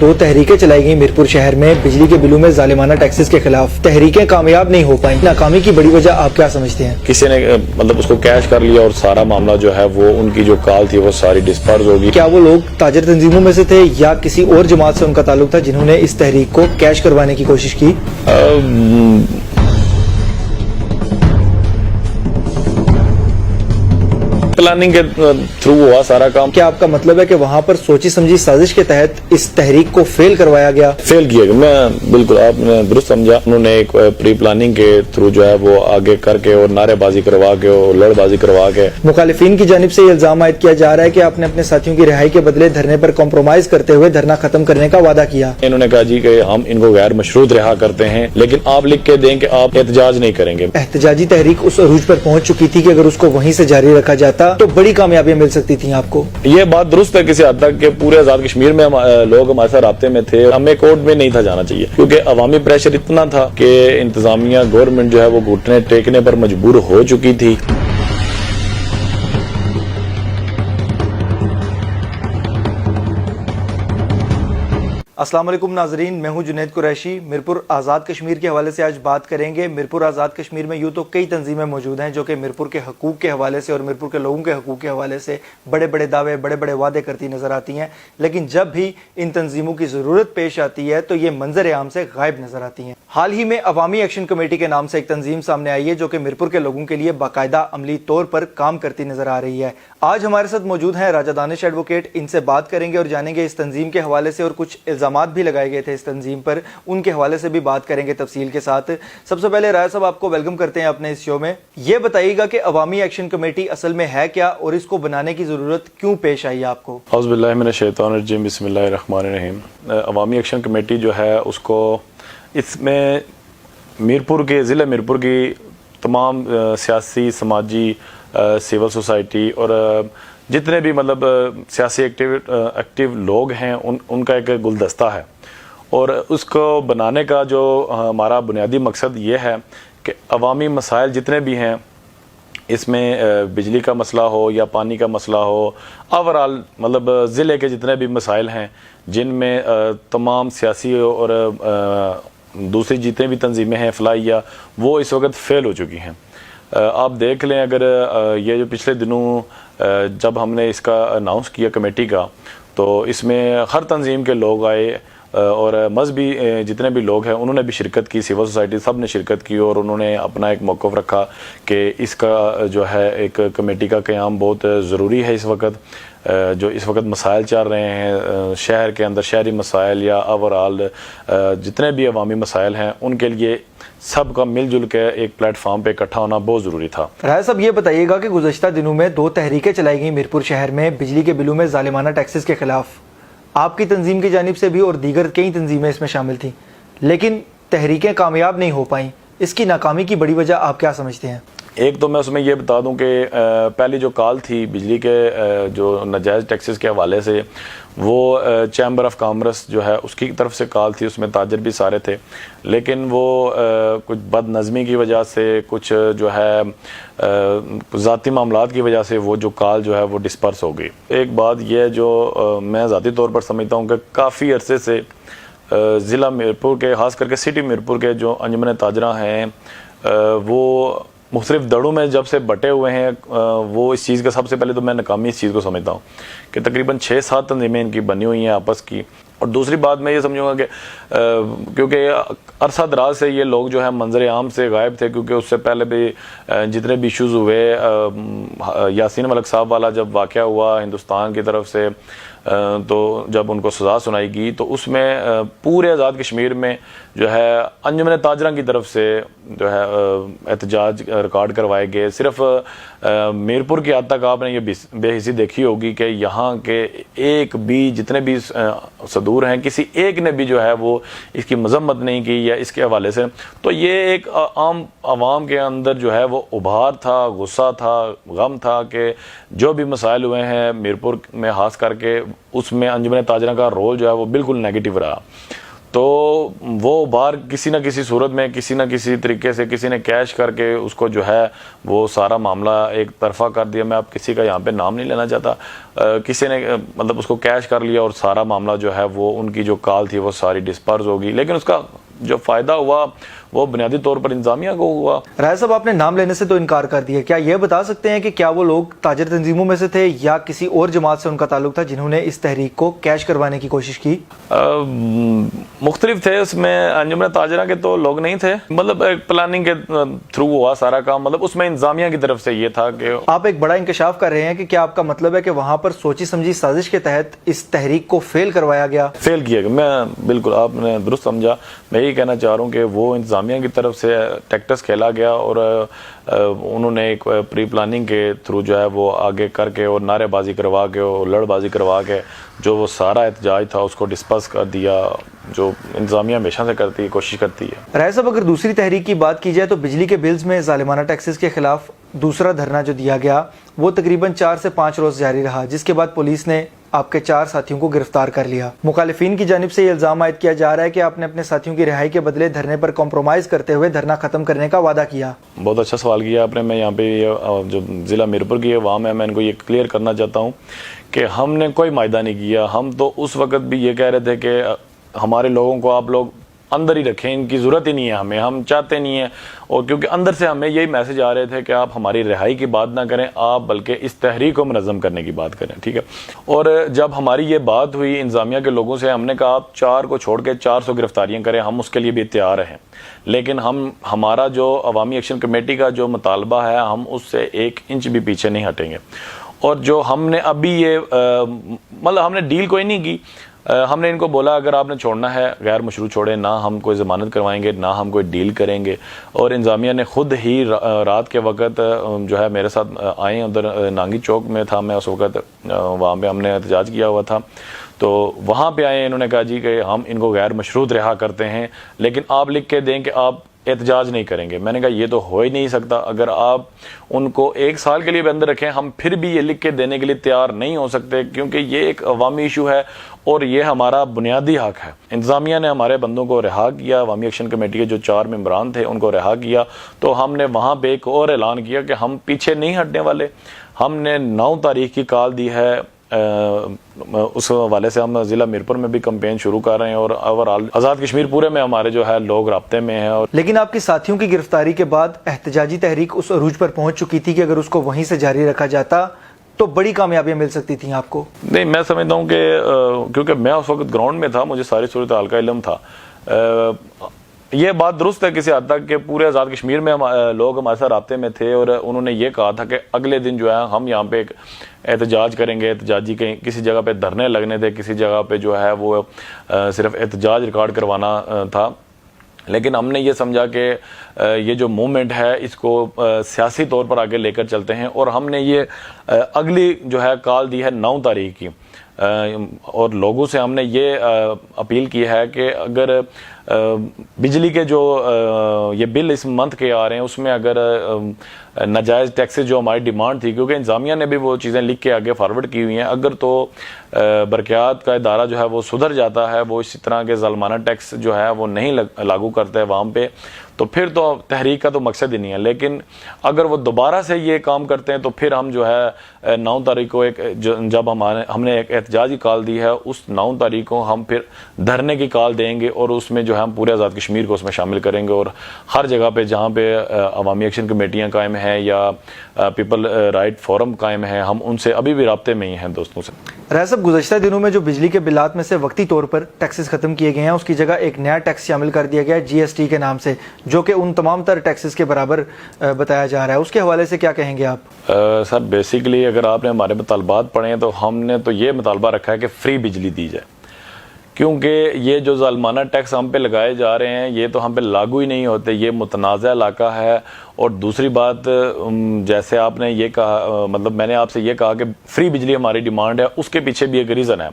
دو تحریکیں چلائی گئیں میرپور شہر میں بجلی کے بلوں میں ظالمانہ ٹیکسز کے خلاف. تحریکیں کامیاب نہیں ہو پائیں. ناکامی کی بڑی وجہ آپ کیا سمجھتے ہیں؟ کسی نے مطلب اس کو کیش کر لیا اور سارا معاملہ جو ہے وہ ان کی جو کال تھی وہ ساری ڈسپرز ہوگی. کیا وہ لوگ تاجر تنظیموں میں سے تھے یا کسی اور جماعت سے ان کا تعلق تھا جنہوں نے اس تحریک کو کیش کروانے کی کوشش کی؟ پلاننگ کے تھرو ہوا سارا کام. کیا آپ کا مطلب ہے کہ وہاں پر سوچی سمجھی سازش کے تحت اس تحریک کو فیل کروایا گیا؟ فیل کیا گیا. میں بالکل آپ نے درست سمجھا. انہوں نے ایک پری پلاننگ کے تھرو جو ہے وہ آگے کر کے اور نعرے بازی کروا کے اور لڑ بازی کروا کے. مخالفین کی جانب سے یہ الزام عائد کیا جا رہا ہے کہ آپ نے اپنے ساتھیوں کی رہائی کے بدلے دھرنے پر کمپرومائز کرتے ہوئے دھرنا ختم کرنے کا وعدہ کیا. انہوں نے کہا جی کہ ہم ان کو غیر مشروط رہا کرتے ہیں لیکن آپ لکھ کے دیں کہ آپ احتجاج نہیں کریں گے. احتجاجی تحریک اس عروج پر پہنچ چکی تھی کہ اگر اس کو وہیں سے جاری رکھا جاتا تو بڑی کامیابیاں مل سکتی تھیں آپ کو. یہ بات درست ہے کسی حد تک کہ پورے آزاد کشمیر میں لوگ ہمارے ساتھ رابطے میں تھے. ہمیں کورٹ میں نہیں تھا جانا چاہیے کیونکہ عوامی پریشر اتنا تھا کہ انتظامیہ گورنمنٹ جو ہے وہ گھٹنے ٹیکنے پر مجبور ہو چکی تھی. السلام علیکم ناظرین، میں ہوں جنید قریشی. میرپور آزاد کشمیر کے حوالے سے آج بات کریں گے. میرپور آزاد کشمیر میں یوں تو کئی تنظیمیں موجود ہیں جو کہ میرپور کے حقوق کے حوالے سے اور میرپور کے لوگوں کے حقوق کے حوالے سے بڑے بڑے دعوے بڑے بڑے وعدے کرتی نظر آتی ہیں، لیکن جب بھی ان تنظیموں کی ضرورت پیش آتی ہے تو یہ منظر عام سے غائب نظر آتی ہیں. حال ہی میں عوامی ایکشن کمیٹی کے نام سے ایک تنظیم سامنے آئی ہے جو کہ میرپور کے لوگوں کے لیے باقاعدہ عملی طور پر کام کرتی نظر آ رہی ہے. آج ہمارے ساتھ موجود ہیں راجہ دانش ایڈوکیٹ. ان سے بات کریں گے اور جانیں گے اس تنظیم کے حوالے سے، اور کچھ الزامات بھی لگائے گئے تھے اس تنظیم پر، ان کے حوالے سے بھی بات کریں گے تفصیل کے ساتھ. سب سے پہلے راجہ صاحب آپ کو ویلکم کرتے ہیں اپنے اس شو میں. یہ بتائیے گا کہ عوامی ایکشن کمیٹی اصل میں ہے کیا اور اس کو بنانے کی ضرورت کیوں پیش آئی آپ کو؟ اعوذ باللہ من الشیطان الرجیم، بسم اللہ الرحمن الرحیم. عوامی ایکشن کمیٹی جو ہے اس کو اس میں میرپور کے ضلع میرپور کی تمام سیاسی سماجی سول سوسائٹی اور جتنے بھی مطلب سیاسی ایکٹیو لوگ ہیں ان کا ایک گلدستہ ہے، اور اس کو بنانے کا جو ہمارا بنیادی مقصد یہ ہے کہ عوامی مسائل جتنے بھی ہیں، اس میں بجلی کا مسئلہ ہو یا پانی کا مسئلہ ہو، اوورال مطلب ضلع کے جتنے بھی مسائل ہیں جن میں تمام سیاسی اور دوسری جتنے بھی تنظیمیں ہیں فلاحیہ وہ اس وقت فیل ہو چکی ہیں. آپ دیکھ لیں اگر یہ جو پچھلے دنوں جب ہم نے اس کا اناؤنس کیا کمیٹی کا، تو اس میں ہر تنظیم کے لوگ آئے اور مذہبی جتنے بھی لوگ ہیں انہوں نے بھی شرکت کی، سول سوسائٹی سب نے شرکت کی، اور انہوں نے اپنا ایک موقف رکھا کہ اس کا جو ہے ایک کمیٹی کا قیام بہت ضروری ہے. اس وقت جو اس وقت مسائل چل رہے ہیں شہر کے اندر، شہری مسائل یا اوورال جتنے بھی عوامی مسائل ہیں، ان کے لیے سب کا مل جل کے ایک پلیٹ فارم پہ اکٹھا ہونا بہت ضروری تھا. راجہ صاحب یہ بتائیے گا کہ گزشتہ دنوں میں دو تحریکیں چلائی گئیں میرپور شہر میں بجلی کے بلوں میں ظالمانہ ٹیکسز کے خلاف. آپ کی تنظیم کی جانب سے بھی اور دیگر کئی تنظیمیں اس میں شامل تھیں، لیکن تحریکیں کامیاب نہیں ہو پائیں. اس کی ناکامی کی بڑی وجہ آپ کیا سمجھتے ہیں؟ ایک تو میں اس میں یہ بتا دوں کہ پہلی جو کال تھی بجلی کے جو ناجائز ٹیکسز کے حوالے سے، وہ چیمبر آف کامرس جو ہے اس کی طرف سے کال تھی. اس میں تاجر بھی سارے تھے، لیکن وہ کچھ بد نظمی کی وجہ سے، کچھ جو ہے ذاتی معاملات کی وجہ سے وہ جو کال جو ہے وہ ڈسپرس ہو گئی. ایک بات یہ جو میں ذاتی طور پر سمجھتا ہوں کہ کافی عرصے سے ضلع میرپور کے، خاص کر کے سٹی میرپور کے جو انجمن تاجراں ہیں، وہ مختلف دڑوں میں جب سے بٹے ہوئے ہیں. وہ اس چیز کا سب سے پہلے تو میں ناکامی اس چیز کو سمجھتا ہوں کہ تقریباً 6-7 تنظیمیں ان کی بنی ہوئی ہیں آپس کی. اور دوسری بات میں یہ سمجھوں گا کہ کیونکہ عرصہ دراز سے یہ لوگ جو ہے منظر عام سے غائب تھے، کیونکہ اس سے پہلے بھی جتنے بھی ایشوز ہوئے، یاسین ملک صاحب والا جب واقعہ ہوا ہندوستان کی طرف سے، تو جب ان کو سزا سنائی گئی تو اس میں پورے آزاد کشمیر میں جو ہے انجمن تاجراں کی طرف سے جو ہے احتجاج ریکارڈ کروائے گئے. صرف میرپور کی حد تک آپ نے یہ بے حسی دیکھی ہوگی کہ یہاں کے ایک بھی جتنے بھی صدور ہیں کسی ایک نے بھی جو ہے وہ اس کی مذمت نہیں کی یا اس کے حوالے سے. تو یہ ایک عام عوام کے اندر جو ہے وہ ابھار تھا، غصہ تھا، غم تھا کہ جو بھی مسائل ہوئے ہیں میرپور میں خاص کر کے، اس میں انجمن تاجراں کا رول جو ہے وہ بالکل نیگیٹو رہا. تو وہ باہر کسی نہ کسی صورت میں کسی نہ کسی طریقے سے کسی نے کیش کر کے اس کو جو ہے وہ سارا معاملہ ایک طرفہ کر دیا. میں اب کسی کا یہاں پہ نام نہیں لینا چاہتا. کسی نے مطلب اس کو کیش کر لیا اور سارا معاملہ جو ہے وہ ان کی جو کال تھی وہ ساری ڈسپرز ہوگی. لیکن اس کا جو فائدہ ہوا وہ بنیادی طور پر انتظامیہ کو ہوا. راجہ صاحب آپ نے نام لینے سے تو انکار کر دیا, کیا یہ بتا سکتے ہیں کہ کیا وہ لوگ تاجر تنظیموں میں سے تھے یا کسی اور جماعت سے ان کا تعلق تھا جنہوں نے اس تحریک کو کیش کروانے کی کوشش کی؟ مختلف تھے. اس میں انجمن تاجرہ کے تو لوگ نہیں تھے, مطلب ایک پلاننگ کے تھرو ہوا سارا کام. مطلب اس میں انتظامیہ کی طرف سے یہ تھا کہ آپ ایک بڑا انکشاف کر رہے ہیں کہ کیا آپ کا مطلب ہے کہ وہاں پر سوچی سمجھی سازش کے تحت اس تحریک کو فیل کروایا گیا؟ فیل کیا گیا. میں بالکل آپ نے درست سمجھا. میں یہی کہنا چاہ رہا ہوں کہ وہ انتظامیہ کی طرف سے ٹیکٹس کھیلا گیا اور انہوں نے ایک پری پلاننگ کے تھرو جو ہے وہ آگے کر کے اور نعرے بازی کروا کے اور لڑ بازی کروا کے جو وہ سارا احتجاج تھا اس کو ڈسپرس کر دیا, جو انتظامیہ ہمیشہ سے کرتی ہے, کوشش کرتی ہے. راجہ صاحب اگر دوسری تحریک کی بات کی جائے تو بجلی کے بلز میں ظالمانہ ٹیکسز کے خلاف دوسرا دھرنا جو دیا گیا وہ تقریباً 4 سے 5 روز جاری رہا, جس کے بعد پولیس نے آپ کے 4 ساتھیوں کو گرفتار کر لیا. مخالفین کی جانب سے یہ الزام عائد کیا جا رہا ہے کہ آپ نے اپنے ساتھیوں کی رہائی کے بدلے دھرنے پر کمپرومائز کرتے ہوئے دھرنا ختم کرنے کا وعدہ کیا. بہت اچھا سوال کیا آپ نے. میں یہاں پہ جو ضلع میرپور کی عوام ہے میں ان کو یہ کلیئر کرنا چاہتا ہوں کہ ہم نے کوئی معاہدہ نہیں کیا. ہم تو اس وقت بھی یہ کہہ رہے تھے کہ ہمارے لوگوں کو آپ لوگ اندر ہی رکھیں, ان کی ضرورت ہی نہیں ہے ہم چاہتے نہیں ہیں. اور کیونکہ اندر سے ہمیں یہی میسج آ رہے تھے کہ آپ ہماری رہائی کی بات نہ کریں, آپ بلکہ اس تحریک کو منظم کرنے کی بات کریں. ٹھیک ہے. اور جب ہماری یہ بات ہوئی انتظامیہ کے لوگوں سے, ہم نے کہا آپ 4 کو چھوڑ کے 400 گرفتاریاں کریں, ہم اس کے لیے بھی تیار ہیں. لیکن ہمارا جو عوامی ایکشن کمیٹی کا جو مطالبہ ہے ہم اس سے 1 انچ بھی پیچھے نہیں ہٹیں گے. اور جو ہم نے ابھی یہ مطلب ہم نے ڈیل کوئی نہیں کی. ہم نے ان کو بولا اگر آپ نے چھوڑنا ہے غیر مشروع چھوڑیں, نہ ہم کوئی ضمانت کروائیں گے نہ ہم کوئی ڈیل کریں گے. اور انتظامیہ نے خود ہی رات کے وقت جو ہے میرے ساتھ آئے, ادھر نانگی چوک میں تھا میں اس وقت, وہاں پہ ہم نے احتجاج کیا ہوا تھا. تو وہاں پہ آئے, انہوں نے کہا جی کہ ہم ان کو غیر مشروط رہا کرتے ہیں لیکن آپ لکھ کے دیں کہ آپ احتجاج نہیں کریں گے. میں نے کہا یہ تو ہو ہی نہیں سکتا. اگر آپ ان کو 1 سال کے لیے بھی اندر رکھیں ہم پھر بھی یہ لکھ کے دینے کے لیے تیار نہیں ہو سکتے, کیونکہ یہ ایک عوامی ایشو ہے اور یہ ہمارا بنیادی حق ہے. انتظامیہ نے ہمارے بندوں کو رہا کیا, عوامی ایکشن کمیٹی کے جو 4 ممبران تھے ان کو رہا کیا. تو ہم نے وہاں پہ ایک اور اعلان کیا کہ ہم پیچھے نہیں ہٹنے والے. ہم نے 9 تاریخ کی کال دی ہے. اس حوالے سے ہم ضلع میرپور میں بھی کمپین شروع کر رہے ہیں اور اوورآل آزاد کشمیر پورے میں ہمارے جو ہے لوگ رابطے میں ہیں. لیکن آپ کے ساتھیوں کی گرفتاری کے بعد احتجاجی تحریک اس عروج پر پہنچ چکی تھی کہ اگر اس کو وہیں سے جاری رکھا جاتا تو بڑی کامیابیاں مل سکتی تھیں آپ کو. نہیں, میں سمجھتا ہوں کہ کیونکہ میں اس وقت گراؤنڈ میں تھا, مجھے ساری صورتحال کا علم تھا. یہ بات درست ہے کسی حد تک کہ پورے آزاد کشمیر میں لوگ ہمارے ساتھ رابطے میں تھے اور انہوں نے یہ کہا تھا کہ اگلے دن جو ہے ہم یہاں پہ ایک احتجاج کریں گے. احتجاجی کسی جگہ پہ دھرنے لگنے تھے, کسی جگہ پہ جو ہے وہ صرف احتجاج ریکارڈ کروانا تھا. لیکن ہم نے یہ سمجھا کہ یہ جو موومنٹ ہے اس کو سیاسی طور پر آگے لے کر چلتے ہیں اور ہم نے یہ اگلی جو ہے کال دی ہے 9 تاریخ کی. اور لوگوں سے ہم نے یہ اپیل کی ہے کہ اگر بجلی کے جو یہ بل اس منتھ کے آ رہے ہیں اس میں اگر ناجائز ٹیکسز جو ہماری ڈیمانڈ تھی, کیونکہ انتظامیہ نے بھی وہ چیزیں لکھ کے آگے فارورڈ کی ہوئی ہیں, اگر تو برقیات کا ادارہ جو ہے وہ سدھر جاتا ہے, وہ اسی طرح کے ظالمانہ ٹیکس جو ہے وہ نہیں لاگو کرتا ہے وہاں پہ, تو پھر تو تحریک کا تو مقصد ہی نہیں ہے. لیکن اگر وہ دوبارہ سے یہ کام کرتے ہیں تو پھر ہم جو ہے 9 تاریخ کو جب ہم نے ایک احتجاجی کال دی ہے, اس 9 تاریخ کو ہم پھر دھرنے کی کال دیں گے اور اس میں جو ہے ہم پورے آزاد کشمیر کو اس میں شامل کریں گے. اور ہر جگہ پہ جہاں پہ عوامی ایکشن کمیٹیاں قائم ہیں یا پیپل رائٹ فورم قائم ہیں, ہم ان سے ابھی بھی رابطے میں ہی ہیں دوستوں سے. راجہ صاحب, گزشتہ دنوں میں جو بجلی کے بلات میں سے وقتی طور پر ٹیکسز ختم کیے گئے ہیں اس کی جگہ ایک نیا ٹیکس شامل کر دیا گیا ہے GST کے نام سے, جو کہ ان تمام تر ٹیکسز کے برابر بتایا جا رہا ہے. اس کے حوالے سے کیا کہیں گے آپ؟ سر بیسیکلی اگر آپ نے ہمارے مطالبات پڑھے ہیں تو ہم نے تو یہ مطالبہ رکھا ہے کہ فری بجلی دی جائے, کیونکہ یہ جو ظالمانہ ٹیکس ہم پہ لگائے جا رہے ہیں یہ تو ہم پہ لاگو ہی نہیں ہوتے. یہ متنازع علاقہ ہے. اور دوسری بات, جیسے آپ نے یہ کہا, مطلب میں نے آپ سے یہ کہا کہ فری بجلی ہماری ڈیمانڈ ہے, اس کے پیچھے بھی ایک ریزن ہے.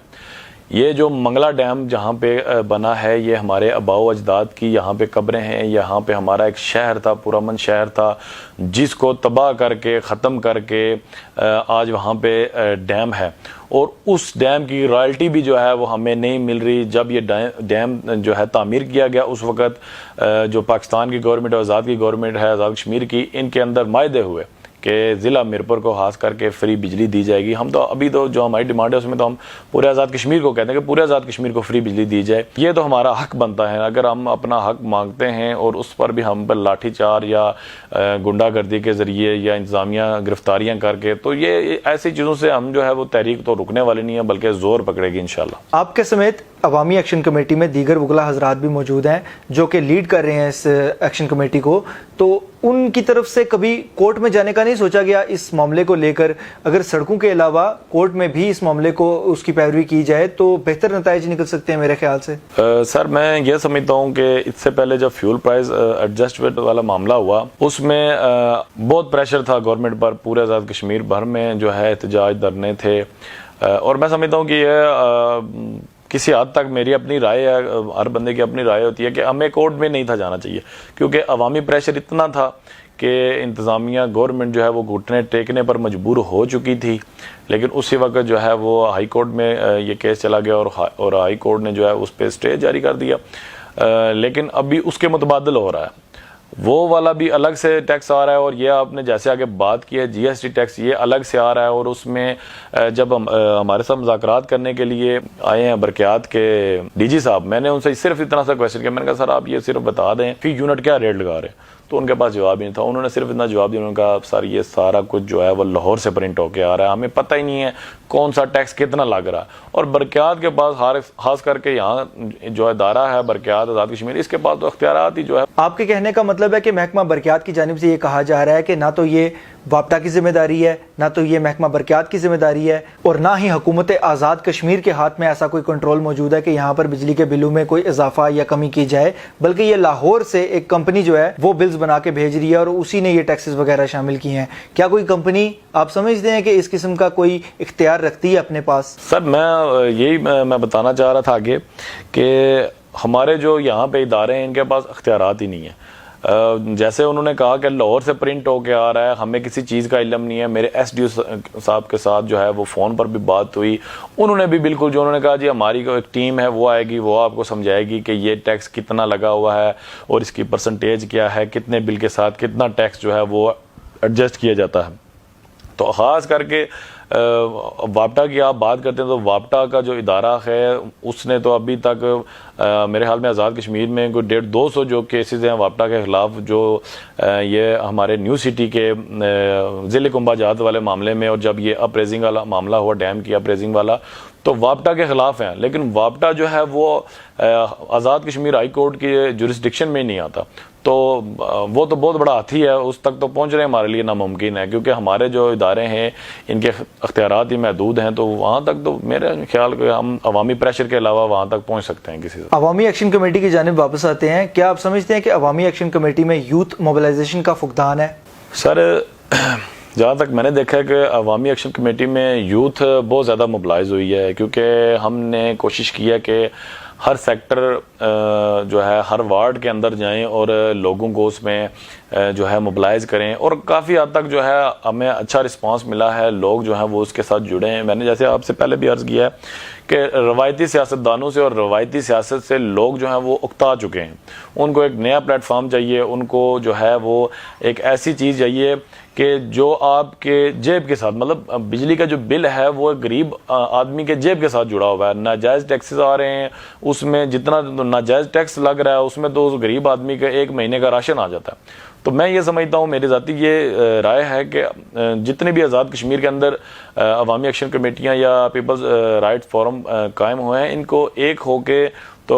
یہ جو منگلا ڈیم جہاں پہ بنا ہے یہ ہمارے آباء و اجداد کی یہاں پہ قبریں ہیں. یہاں پہ ہمارا ایک شہر تھا, پرامن شہر تھا, جس کو تباہ کر کے ختم کر کے آج وہاں پہ ڈیم ہے. اور اس ڈیم کی رائلٹی بھی جو ہے وہ ہمیں نہیں مل رہی. جب یہ ڈیم جو ہے تعمیر کیا گیا اس وقت جو پاکستان کی گورنمنٹ اور آزاد کی گورنمنٹ ہے, آزاد کشمیر کی, ان کے اندر معاہدے ہوئے کہ ضلع میرپور کو خاص کر کے فری بجلی دی جائے گی. ہم تو ابھی تو جو ہماری ڈیمانڈ ہے اس میں تو ہم پورے آزاد کشمیر کو کہتے ہیں کہ پورے آزاد کشمیر کو فری بجلی دی جائے. یہ تو ہمارا حق بنتا ہے. اگر ہم اپنا حق مانگتے ہیں اور اس پر بھی ہم پر لاٹھی چار یا گنڈا گردی کے ذریعے یا انتظامیہ گرفتاریاں کر کے, تو یہ ایسی چیزوں سے ہم جو ہے وہ تحریک تو رکنے والے نہیں ہیں بلکہ زور پکڑے گی انشاءاللہ. آپ کے سمیت عوامی ایکشن کمیٹی میں دیگر وکلا حضرات بھی موجود ہیں جو کہ لیڈ کر رہے ہیں اس ایکشن کمیٹی کو, تو ان کی طرف سے کبھی کورٹ میں جانے کا نہیں سوچا گیا اس معاملے کو لے کر؟ اگر سڑکوں کے علاوہ کورٹ میں بھی اس معاملے کو اس کی پیروی کی جائے تو بہتر نتائج نکل سکتے ہیں میرے خیال سے. سر میں یہ سمجھتا ہوں کہ اس سے پہلے جب فیول پرائز ایڈجسٹمنٹ والا معاملہ ہوا اس میں بہت پریشر تھا گورنمنٹ پر. پورے آزاد کشمیر بھر میں جو ہے احتجاج دھرنے تھے, اور میں سمجھتا ہوں کہ یہ کسی حد تک میری اپنی رائے ہے, ہر بندے کی اپنی رائے ہوتی ہے کہ ہمیں کورٹ میں نہیں تھا جانا چاہیے, کیونکہ عوامی پریشر اتنا تھا کہ انتظامیہ گورنمنٹ جو ہے وہ گھٹنے ٹیکنے پر مجبور ہو چکی تھی. لیکن اسی وقت جو ہے وہ ہائی کورٹ میں یہ کیس چلا گیا اور ہائی کورٹ نے جو ہے اس پہ اسٹے جاری کر دیا. لیکن ابھی اس کے متبادل ہو رہا ہے, وہ والا بھی الگ سے ٹیکس آ رہا ہے, اور یہ آپ نے جیسے آگے بات کی ہے جی ایس ٹی ٹیکس, یہ الگ سے آ رہا ہے. اور اس میں جب ہمارے ساتھ مذاکرات کرنے کے لیے آئے ہیں برقیات کے ڈی جی صاحب, میں نے ان سے صرف اتنا سا کویشچن کیا, میں نے کہا سر آپ یہ صرف بتا دیں فی یونٹ کیا ریٹ لگا رہے ہیں, تو ان کے پاس جواب ہی نہیں تھا. انہوں نے صرف اتنا جواب دیا, انہوں نے کہا سر یہ سارا کچھ جو ہے وہ لاہور سے پرنٹ ہو کے آ رہا ہے, ہمیں پتہ ہی نہیں ہے کون سا ٹیکس کتنا لگ رہا ہے. اور برقیات کے پاس خاص کر کے یہاں جو ادارہ ہے برقیات آزاد کشمیر, اس کے پاس تو اختیارات ہی جو ہے. آپ کے کہنے کا مطلب ہے کہ محکمہ برقیات کی جانب سے یہ کہا جا رہا ہے کہ نہ تو یہ وابٹا کی ذمہ داری ہے, نہ تو یہ محکمہ برقیات کی ذمہ داری ہے, اور نہ ہی حکومت آزاد کشمیر کے ہاتھ میں ایسا کوئی کنٹرول موجود ہے کہ یہاں پر بجلی کے بلوں میں کوئی اضافہ یا کمی کی جائے, بلکہ یہ لاہور سے ایک کمپنی جو ہے وہ بلز بنا کے بھیج رہی ہے اور اسی نے یہ ٹیکسز وغیرہ شامل کی ہیں. کیا کوئی کمپنی آپ سمجھتے ہیں کہ اس قسم کا کوئی اختیار رکھتی ہے اپنے پاس؟ سر میں بتانا چاہ رہا تھا آگے کہ ہمارے جو یہاں پہ ادارے ہیں ان کے پاس اختیارات ہی نہیں ہیں. جیسے انہوں نے کہا کہ لاہور سے پرنٹ ہو کے آ رہا ہے, ہمیں کسی چیز کا علم نہیں ہے. میرے ایس ڈی او صاحب کے ساتھ جو ہے وہ فون پر بھی بات ہوئی, انہوں نے بھی بالکل جو انہوں نے کہا جی ہماری ایک ٹیم ہے وہ آئے گی, وہ آپ کو سمجھائے گی کہ یہ ٹیکس کتنا لگا ہوا ہے اور اس کی پرسنٹیج کیا ہے, کتنے بل کے ساتھ کتنا ٹیکس جو ہے وہ ایڈجسٹ کیا جاتا ہے. تو خاص کر کے وابٹا کی آپ بات کرتے ہیں تو وابٹا کا جو ادارہ ہے اس نے تو ابھی تک میرے خیال میں آزاد کشمیر میں کوئی 150 جو کیسز ہیں وابٹا کے خلاف, جو یہ ہمارے نیو سٹی کے ضلع کنبہ جات والے معاملے میں, اور جب یہ اپریزنگ والا معاملہ ہوا ڈیم کی اپریزنگ والا, تو وابٹا کے خلاف ہیں. لیکن وابٹا جو ہے وہ آزاد کشمیر ہائی کورٹ کی جورسڈکشن میں نہیں آتا, تو وہ تو بہت بڑا ہاتھی ہے, اس تک تو پہنچ رہے ہمارے لیے ناممکن ہے, کیونکہ ہمارے جو ادارے ہیں ان کے اختیارات ہی محدود ہیں. تو وہاں تک تو میرے خیال کہ ہم عوامی پریشر کے علاوہ وہاں تک پہنچ سکتے ہیں کسی سے. عوامی ایکشن کمیٹی کی جانب واپس آتے ہیں, کیا آپ سمجھتے ہیں کہ عوامی ایکشن کمیٹی میں یوتھ موبلائزیشن کا فقدان ہے؟ سر جہاں تک میں نے دیکھا ہے کہ عوامی ایکشن کمیٹی میں یوتھ بہت زیادہ موبلائز ہوئی ہے, کیونکہ ہم نے کوشش کی ہے کہ ہر سیکٹر جو ہے ہر وارڈ کے اندر جائیں اور لوگوں کو اس میں جو ہے موبلائز کریں, اور کافی حد تک جو ہے ہمیں اچھا رسپانس ملا ہے, لوگ جو ہیں وہ اس کے ساتھ جڑے ہیں. میں نے جیسے آپ سے پہلے بھی عرض کیا ہے کہ روایتی سیاستدانوں سے اور روایتی سیاست سے لوگ جو ہیں وہ اکتا چکے ہیں, ان کو ایک نیا پلیٹ فارم چاہیے, ان کو جو ہے وہ ایک ایسی چیز چاہیے کہ جو آپ کے جیب کے ساتھ, مطلب بجلی کا جو بل ہے وہ غریب آدمی کے جیب کے ساتھ جڑا ہوا ہے. ناجائز ٹیکسز آ رہے ہیں, اس میں جتنا ناجائز ٹیکس لگ رہا ہے اس میں تو اس غریب آدمی کا ایک مہینے کا راشن آ جاتا ہے. تو میں یہ سمجھتا ہوں, میری ذاتی یہ رائے ہے کہ جتنے بھی آزاد کشمیر کے اندر عوامی ایکشن کمیٹیاں یا پیپلز رائٹ فورم قائم ہوئے ہیں, ان کو ایک ہو کے تو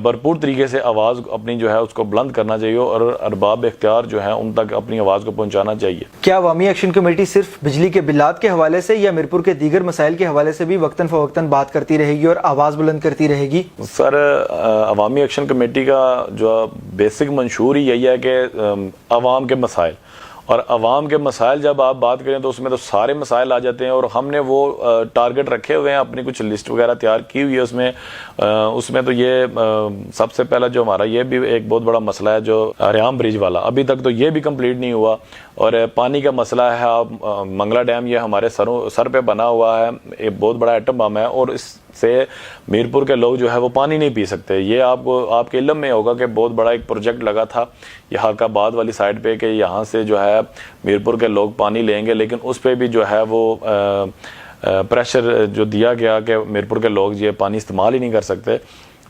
بھرپور طریقے سے آواز اپنی جو ہے اس کو بلند کرنا چاہیے, اور ارباب اختیار جو ہیں ان تک اپنی آواز کو پہنچانا چاہیے. کیا عوامی ایکشن کمیٹی صرف بجلی کے بلات کے حوالے سے یا میرپور کے دیگر مسائل کے حوالے سے بھی وقتاً فوقتاً بات کرتی رہے گی اور آواز بلند کرتی رہے گی؟ سر عوامی ایکشن کمیٹی کا جو بیسک منشور ہی یہی ہے کہ عوام کے مسائل اور عوام کے مسائل جب آپ بات کریں تو اس میں تو سارے مسائل آ جاتے ہیں، اور ہم نے وہ ٹارگٹ رکھے ہوئے ہیں، اپنی کچھ لسٹ وغیرہ تیار کی ہوئی ہے۔ اس میں تو یہ سب سے پہلا جو ہمارا یہ بھی ایک بہت بڑا مسئلہ ہے جو ریام برج والا، ابھی تک تو یہ بھی کمپلیٹ نہیں ہوا۔ اور پانی کا مسئلہ ہے، آپ منگلا ڈیم یہ ہمارے سر پہ بنا ہوا ہے، ایک بہت بڑا ایٹم بم ہے، اور اس سے میرپور کے لوگ جو ہے وہ پانی نہیں پی سکتے۔ یہ آپ کے علم میں ہوگا کہ بہت بڑا ایک پروجیکٹ لگا تھا یہ ہالکا آباد والی سائڈ پہ کہ یہاں سے جو ہے میرپور کے لوگ پانی لیں گے، لیکن اس پہ بھی جو ہے وہ پریشر جو دیا گیا کہ میرپور کے لوگ یہ پانی استعمال ہی نہیں کر سکتے۔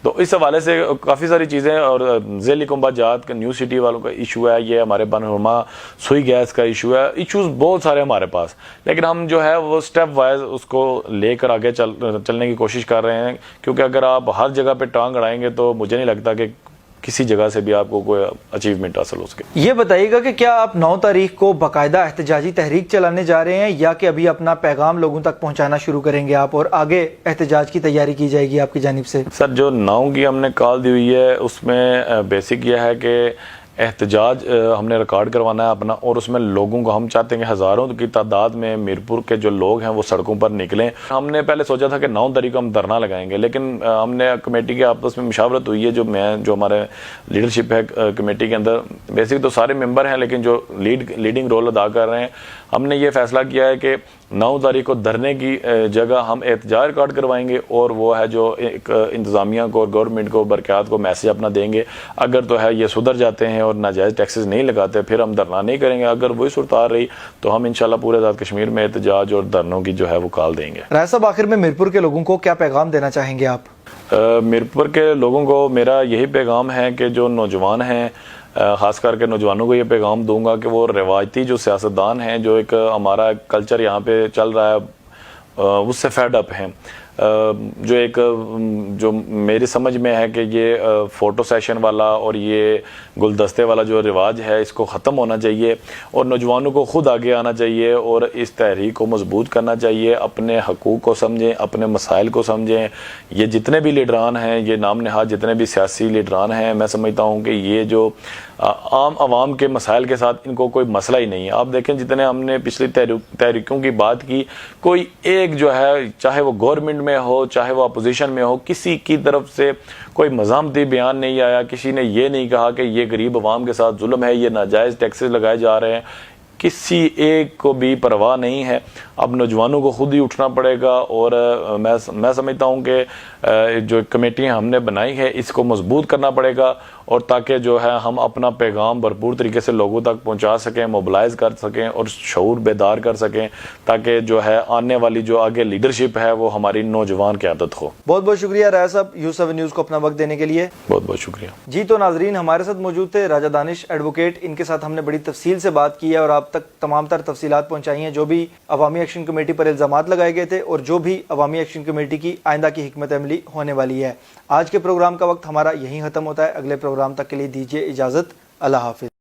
تو اس حوالے سے کافی ساری چیزیں، اور ذیلی کنبہ جات کا نیو سٹی والوں کا ایشو ہے، یہ ہمارے بنہرما سوئی گیس کا ایشو ہے، ایشوز بہت سارے ہمارے پاس، لیکن ہم جو ہے وہ سٹیپ وائز اس کو لے کر آگے چلنے کی کوشش کر رہے ہیں، کیونکہ اگر آپ ہر جگہ پہ ٹانگ اڑائیں گے تو مجھے نہیں لگتا کہ کسی جگہ سے بھی آپ کو کوئی اچیومنٹ حاصل ہو سکے۔ یہ بتائیے گا کہ کیا آپ 9 تاریخ کو باقاعدہ احتجاجی تحریک چلانے جا رہے ہیں، یا کہ ابھی اپنا پیغام لوگوں تک پہنچانا شروع کریں گے آپ، اور آگے احتجاج کی تیاری کی جائے گی آپ کی جانب سے؟ سر، جو 9 کی ہم نے کال دی ہوئی ہے اس میں بیسک یہ ہے کہ احتجاج ہم نے ریکارڈ کروانا ہے اپنا، اور اس میں لوگوں کو ہم چاہتے ہیں کہ ہزاروں کی تعداد میں میرپور کے جو لوگ ہیں وہ سڑکوں پر نکلیں۔ ہم نے پہلے سوچا تھا کہ 9 تاریخ کو ہم دھرنا لگائیں گے، لیکن ہم نے کمیٹی کے آپس میں مشاورت ہوئی ہے، جو ہمارے لیڈرشپ ہے کمیٹی کے اندر، بیسک تو سارے ممبر ہیں لیکن جو لیڈنگ رول ادا کر رہے ہیں، ہم نے یہ فیصلہ کیا ہے کہ 9 تاریخ کو دھرنے کی جگہ ہم احتجاج ریکارڈ کروائیں گے، اور وہ ہے جو ایک انتظامیہ کو اور گورنمنٹ کو برکات کو میسج اپنا دیں گے۔ اگر تو ہے یہ سدھر جاتے ہیں اور ناجائز ٹیکسز نہیں لگاتے پھر ہم دھرنا نہیں کریں گے، اگر وہی صورتحال رہی تو ہم انشاءاللہ پورے آزاد کشمیر میں احتجاج اور دھرنوں کی جو ہے وہ کال دیں گے۔ رائے صاحب، آخر میں میرپور کے لوگوں کو کیا پیغام دینا چاہیں گے آپ؟ میرپور کے لوگوں کو میرا یہی پیغام ہے کہ جو نوجوان ہیں، خاص کر کے نوجوانوں کو یہ پیغام دوں گا کہ وہ روایتی جو سیاستدان ہیں، جو ایک ہمارا کلچر یہاں پہ چل رہا ہے اس سے فیڈ اپ ہیں، جو میری سمجھ میں ہے کہ یہ فوٹو سیشن والا اور یہ گلدستے والا جو رواج ہے اس کو ختم ہونا چاہیے، اور نوجوانوں کو خود آگے آنا چاہیے اور اس تحریک کو مضبوط کرنا چاہیے، اپنے حقوق کو سمجھیں، اپنے مسائل کو سمجھیں۔ یہ جتنے بھی لیڈران ہیں، یہ نام نہاد جتنے بھی سیاسی لیڈران ہیں، میں سمجھتا ہوں کہ یہ جو عام عوام کے مسائل کے ساتھ ان کو کوئی مسئلہ ہی نہیں ہے۔ آپ دیکھیں جتنے ہم نے پچھلی تحریکوں کی بات کی، کوئی ایک جو ہے چاہے وہ گورنمنٹ میں ہو چاہے وہ اپوزیشن میں ہو، کسی کی طرف سے کوئی مزاحمتی بیان نہیں آیا، کسی نے یہ نہیں کہا کہ یہ غریب عوام کے ساتھ ظلم ہے، یہ ناجائز ٹیکسز لگائے جا رہے ہیں، کسی ایک کو بھی پرواہ نہیں ہے۔ اب نوجوانوں کو خود ہی اٹھنا پڑے گا، اور میں سمجھتا ہوں کہ جو کمیٹیاں ہم نے بنائی ہے اس کو مضبوط کرنا پڑے گا، اور تاکہ جو ہے ہم اپنا پیغام بھرپور طریقے سے لوگوں تک پہنچا سکیں، موبلائز کر سکیں اور شعور بیدار کر سکیں، تاکہ جو ہے آنے والی جو آگے لیڈرشپ ہے وہ ہماری نوجوان قیادت ہو۔ بہت بہت شکریہ رائے صاحب یو7 نیوز کو اپنا وقت دینے کے لیے۔ بہت بہت شکریہ جی، تو ناظرین، ہمارے ساتھ موجود تھے راجہ دانش ایڈوکیٹ، ان کے ساتھ ہم نے بڑی تفصیل سے بات کی ہے اور آپ تک تمام تر تفصیلات پہنچائی ہیں جو بھی عوامی ایکشن کمیٹی پر الزامات لگائے گئے تھے اور جو بھی عوامی ایکشن کمیٹی کی آئندہ کی حکمت عملی ہونے والی ہے۔ آج کے پروگرام کا وقت ہمارا یہیں ختم ہوتا ہے، اگلے پروگرام تک کے لیے دیجیے اجازت، اللہ حافظ۔